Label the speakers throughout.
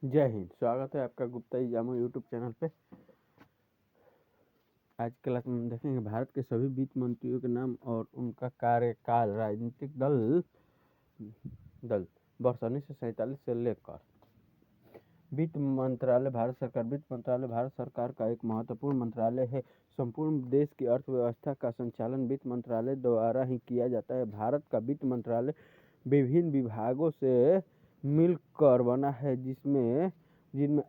Speaker 1: जय हिंद। स्वागत है आपका गुप्ता एग्जामो यूट्यूब चैनल पे। आज की क्लास में हम देखेंगे भारत के सभी वित्त मंत्रियों के नाम और उनका कार्यकाल। राजनीतिक दल वर्ष 1947 से लेकर। वित्त मंत्रालय भारत सरकार। वित्त मंत्रालय भारत सरकार का एक महत्वपूर्ण मंत्रालय है। संपूर्ण देश की अर्थव्यवस्था का संचालन वित्त मंत्रालय द्वारा ही किया जाता है। भारत का वित्त मंत्रालय विभिन्न विभागों से मिलकर बना है, जिनमें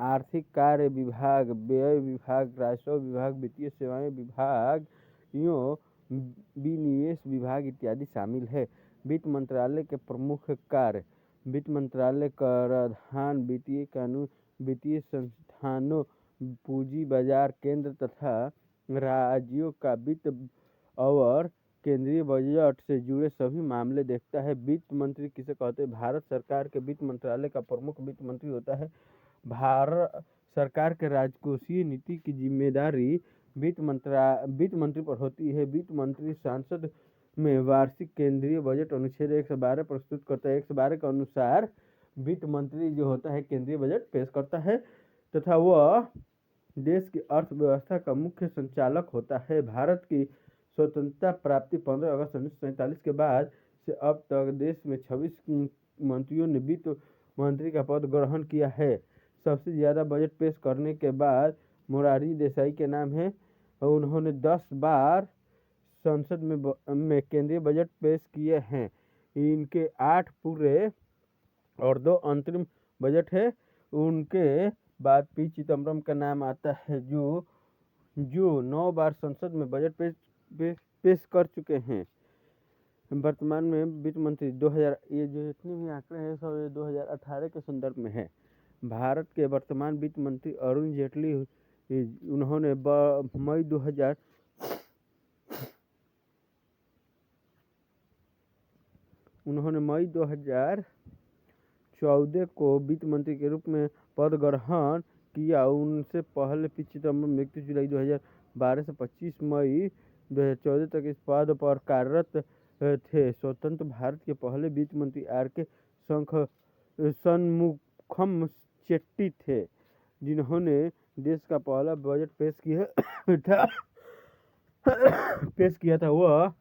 Speaker 1: आर्थिक कार्य विभाग, व्यय विभाग, राजस्व विभाग, वित्तीय सेवाएं विभाग, विनिवेश विभाग इत्यादि शामिल है। वित्त मंत्रालय के प्रमुख कार्य: वित्त मंत्रालय कराधान, वित्तीय कानून, वित्तीय संस्थानों, पूंजी बाजार, केंद्र तथा राज्यों का वित्त और केंद्रीय बजट से जुड़े सभी मामले देखता है। वित्त मंत्री किसे कहते हैं? भारत सरकार के वित्त मंत्रालय का प्रमुख वित्त मंत्री होता है। भारत सरकार के राजकोषीय नीति की जिम्मेदारी वित्त मंत्री पर होती है। वित्त मंत्री संसद में वार्षिक केंद्रीय बजट अनुच्छेद 112 प्रस्तुत करता है। 112 के अनुसार वित्त मंत्री जो होता है केंद्रीय बजट पेश करता है तथा वह देश की अर्थव्यवस्था का मुख्य संचालक होता है। भारत की स्वतंत्रता प्राप्ति 15 अगस्त 1947 के बाद से अब तक देश में 26 मंत्रियों ने वित्त मंत्री का पद ग्रहण किया है। सबसे ज़्यादा बजट पेश करने के बाद मोरारजी देसाई के नाम है और उन्होंने 10 बार संसद में केंद्रीय बजट पेश किए हैं। इनके 8 पूरे और 2 अंतरिम बजट है। उनके बाद पी चिदम्बरम का नाम आता है, जो 9 बार संसद में बजट पेश कर चुके हैं। वर्तमान में वित्त मंत्री 2000, ये जो जितने भी आंकड़े हैं सब 2018 के संदर्भ में है। भारत के वर्तमान वित्त मंत्री अरुण जेटली, उन्होंने मई 2014 को वित्त मंत्री के रूप में पद ग्रहण किया। उनसे पहले पी चिदम्बरम 31 जुलाई 2012 से 25 मई 2014 तक इस पद पर कार्यरत थे। स्वतंत्र भारत के पहले वित्त मंत्री आर.के. शनमुगम चेट्टी थे, जिन्होंने देश का पहला बजट पेश किया था। वह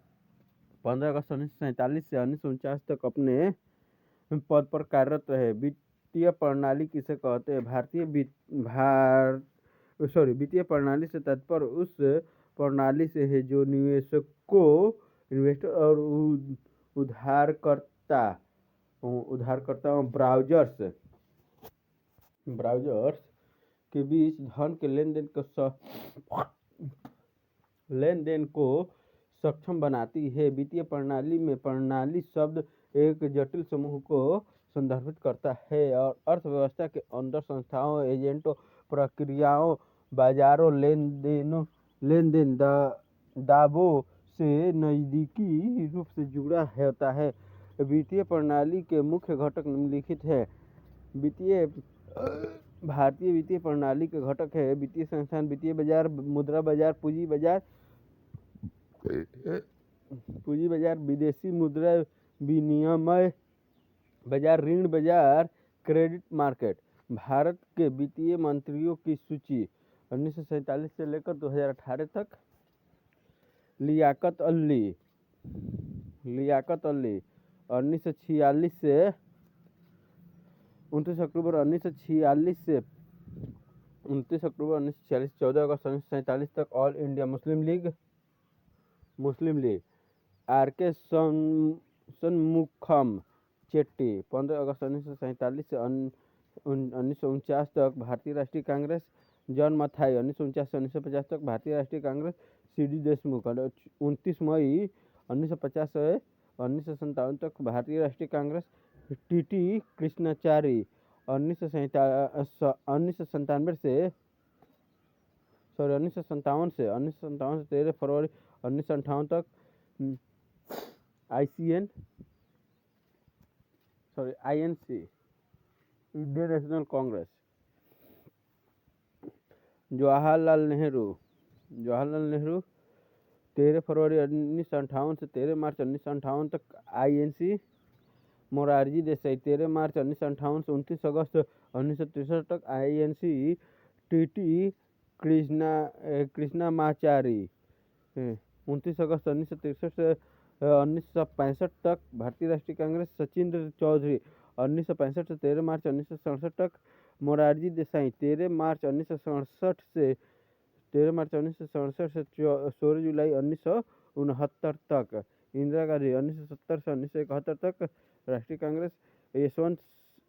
Speaker 1: 15 अगस्त 1947 से 1949 तक अपने पद पर कार्यरत रहे। वित्तीय प्रणाली किसे कहते हैं? वित्तीय प्रणाली से तात्पर्य उस प्रणाली से है जो निवेशकों, इन्वेस्टर और उधारकर्ताओं ब्राउजर्स के बीच धन के लेनदेन को सक्षम बनाती है। वित्तीय प्रणाली में प्रणाली शब्द एक जटिल समूह को संदर्भित करता है और अर्थव्यवस्था के अंदर संस्थाओं, एजेंटों, प्रक्रियाओं, बाजारों, लेनदेन दावों से नज़दीकी रूप से जुड़ा होता है। वित्तीय प्रणाली के मुख्य घटक निम्नलिखित हैं। भारतीय वित्तीय प्रणाली के घटक है वित्तीय संस्थान, वित्तीय बाजार, मुद्रा बाजार, पूंजी बाजार, विदेशी मुद्रा विनिमय बाजार, ऋण बाजार, क्रेडिट मार्केट। भारत के वित्तीय मंत्रियों की सूची 1947 से लेकर 2018 तक। लियाकत अली 1946 से 29 अक्टूबर 1946 से 29 अक्टूबर 1946, 14 अगस्त 1947 तक all India Muslim League. R K. Shanmugam Chetty 15 अगस्त 1947 से 1949 तक भारतीय राष्ट्रीय कांग्रेस। जॉन मथाई 1949 से 1950 तक भारतीय राष्ट्रीय कांग्रेस। सी.डी. देशमुख 29 मई 1950 से 1957 तक भारतीय राष्ट्रीय कांग्रेस। टी.टी. कृष्णाचारी 1957 से 13 फरवरी 1958 तक INC Indian national Congress. Jawaharlal Nehru 13 फरवरी 1958 से 13 मार्च 1958 तक INC। मोरारजी देसाई 13 मार्च 1958 से 29 अगस्त 1963 तक INC TT कृष्णामाचारी। 29 अगस्त 1963 से 1965 तक भारतीय राष्ट्रीय कांग्रेस सचिंद्र चौधरी। 1965 से 13 मार्च 1967 तक मोरारजी देसाई। 13 मार्च 1967 से 16 जुलाई 1969 तक इंदिरा गांधी। 1970 से 1971 तक राष्ट्रीय कांग्रेस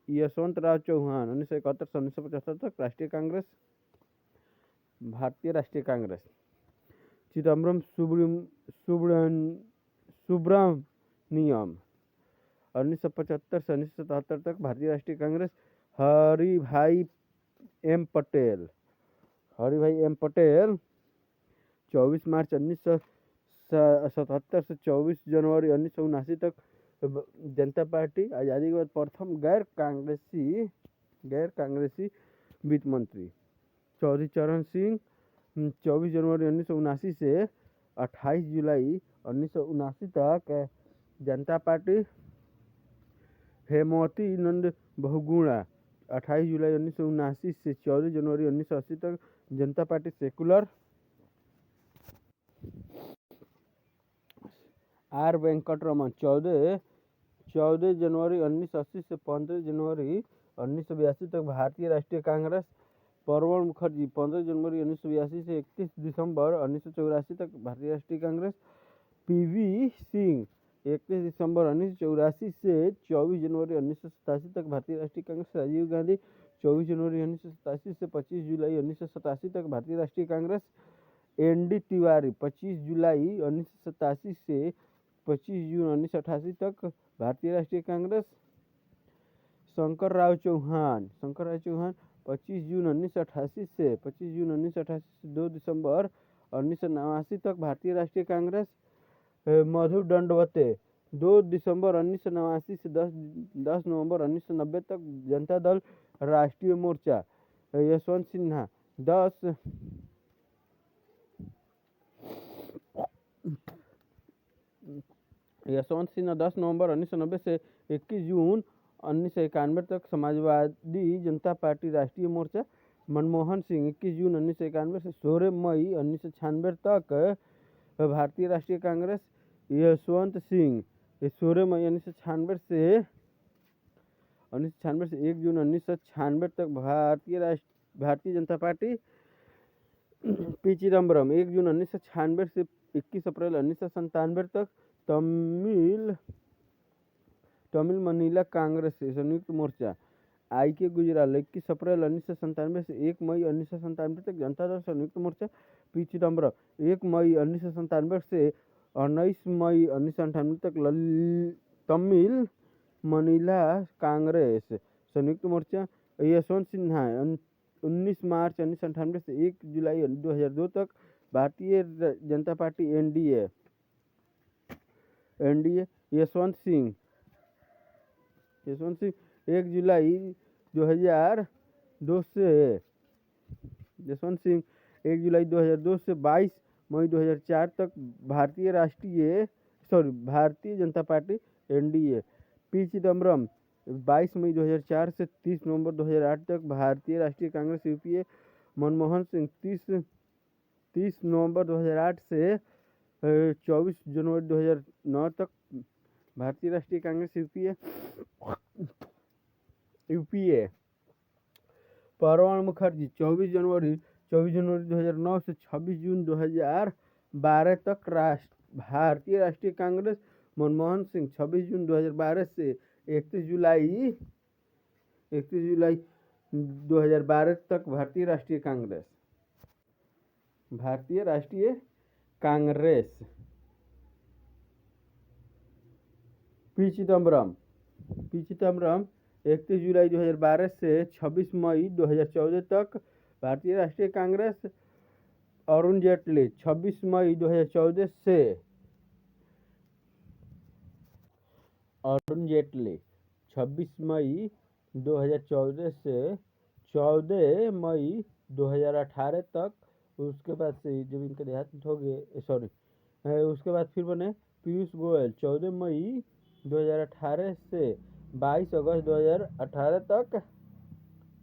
Speaker 1: यशवंतराव चौहान। 1971 से 1975 तक राष्ट्रीय कांग्रेस भारतीय राष्ट्रीय कांग्रेस। चिदम्बरम सुब्रमण्यम। 1975 से 1977 तक भारतीय राष्ट्रीय कांग्रेस हरिभाई एम पटेल। 24 मार्च 1977 से 24 जनवरी 1979 तक जनता पार्टी। आज़ादी के बाद प्रथम गैर कांग्रेसी वित्त मंत्री चौधरी चरण सिंह। 24 जनवरी 1979 से 28 जुलाई 1979 तक जनता पार्टी। हेमवती नंद बहुगुणा। 28 जुलाई 1979 से 14 जनवरी 1980 तक जनता पार्टी सेकुलर। आर वेंकटरमन। 14 जनवरी 1980 से 15 जनवरी 1982 तक भारतीय राष्ट्रीय कांग्रेस। परवन मुखर्जी। 15 जनवरी 1982 से 31 दिसंबर 1984 तक भारतीय राष्ट्रीय कांग्रेस। PV सिंह। 31 दिसंबर 1984 से 24 जनवरी 1987 तक भारतीय राष्ट्रीय कांग्रेस। राजीव गांधी। 24 जनवरी 1987 से 25 जुलाई 1987 तक भारतीय राष्ट्रीय कांग्रेस। ND तिवारी। 25 जुलाई 1987 से 25 जून 1988 तक भारतीय राष्ट्रीय कांग्रेस। शंकरराव चौहान। 25 जून 1988 से 25 जून 1988 से 2 दिसंबर 1989 तक भारतीय राष्ट्रीय कांग्रेस। मधु दंडवते। 2 दिसंबर 1989 से 10 नवंबर 1990 तक जनता दल राष्ट्रीय मोर्चा। यशवंत सिन्हा। 10 नवंबर 1990 से 21 जून 1991 तक समाजवादी जनता पार्टी राष्ट्रीय मोर्चा। मनमोहन सिंह। 21 जून 1991 से 16 मई 1996 तक भारतीय राष्ट्रीय कांग्रेस। यशवंत सिंह। 16 मई 1996 से 1 जून 1996 तक भारतीय जनता पार्टी। P चिदम्बरम। 1 जून 1996 से 21 अप्रैल 1997 तक तमिल मनीला कांग्रेस संयुक्त मोर्चा। IK गुजराल। 21 अप्रैल 1997 से 1 मई 1997 तक जनता दल संयुक्त मोर्चा। P चिदम्बरम। 1 मई 1997 से 19 मई 1998 तक तमिल मनीला कांग्रेस संयुक्त मोर्चा। यशवंत सिन्हा। 19 मार्च 1998 से 1 जुलाई 2002 तक भारतीय जनता पार्टी NDA। यशवंत सिंह। 1 जुलाई 2002 से 22 मई 2004 तक Bharatiya Janata party NDA। P Chidambaram. 22 मई 2004 से 30 नवंबर 2008 तक भारतीय राष्ट्रीय कांग्रेस UPA। मनमोहन सिंह। 30 नवंबर 2008 से 24 जनवरी 2009 तक भारतीय राष्ट्रीय कांग्रेस UPA। परवन मुखर्जी। 24 जनवरी 2009 से 26 जून 2012 तक भारतीय राष्ट्रीय कांग्रेस। मनमोहन सिंह। 26 जून 2012 से 31 जुलाई 2012 तक भारतीय राष्ट्रीय कांग्रेस। भारतीय राष्ट्रीय कांग्रेस। P चिदम्बरम। 31 जुलाई 2012 से 26 मई 2014 तक भारतीय राष्ट्रीय कांग्रेस। अरुण जेटली। 26 मई 2014 से 14 मई 2018 तक। उसके बाद से जब इनके देहांत हो गए उसके बाद फिर बने पीयूष गोयल। 14 मई 2018 से 22 अगस्त 2018 तक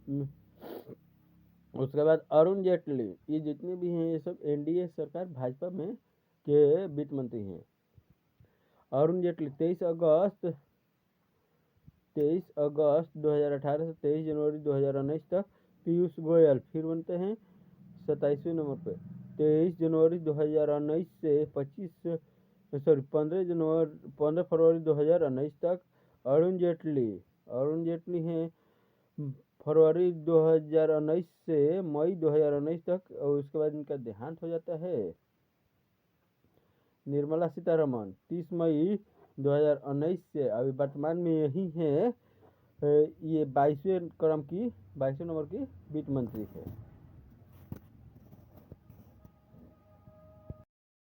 Speaker 1: हम्म, उसके बाद अरुण जेटली, ये जितने भी हैं ये सब एनडीए सरकार भाजपा में के वित्त मंत्री हैं। अरुण जेटली 23 अगस्त 2018 से 23 जनवरी 2019 तक। पीयूष गोयल फिर बनते हैं 27वें नंबर पे, 23 जनवरी 2019 से 15 फरवरी 2019 तक। अरुण जेटली हैं फरवरी 2019 से मई 2019 तक, और उसके बाद इनका देहांत हो जाता है। निर्मला सीतारमण 30 मई 2019 से अभी वर्तमान में यही है। ये 22वें नंबर की वित्त मंत्री है।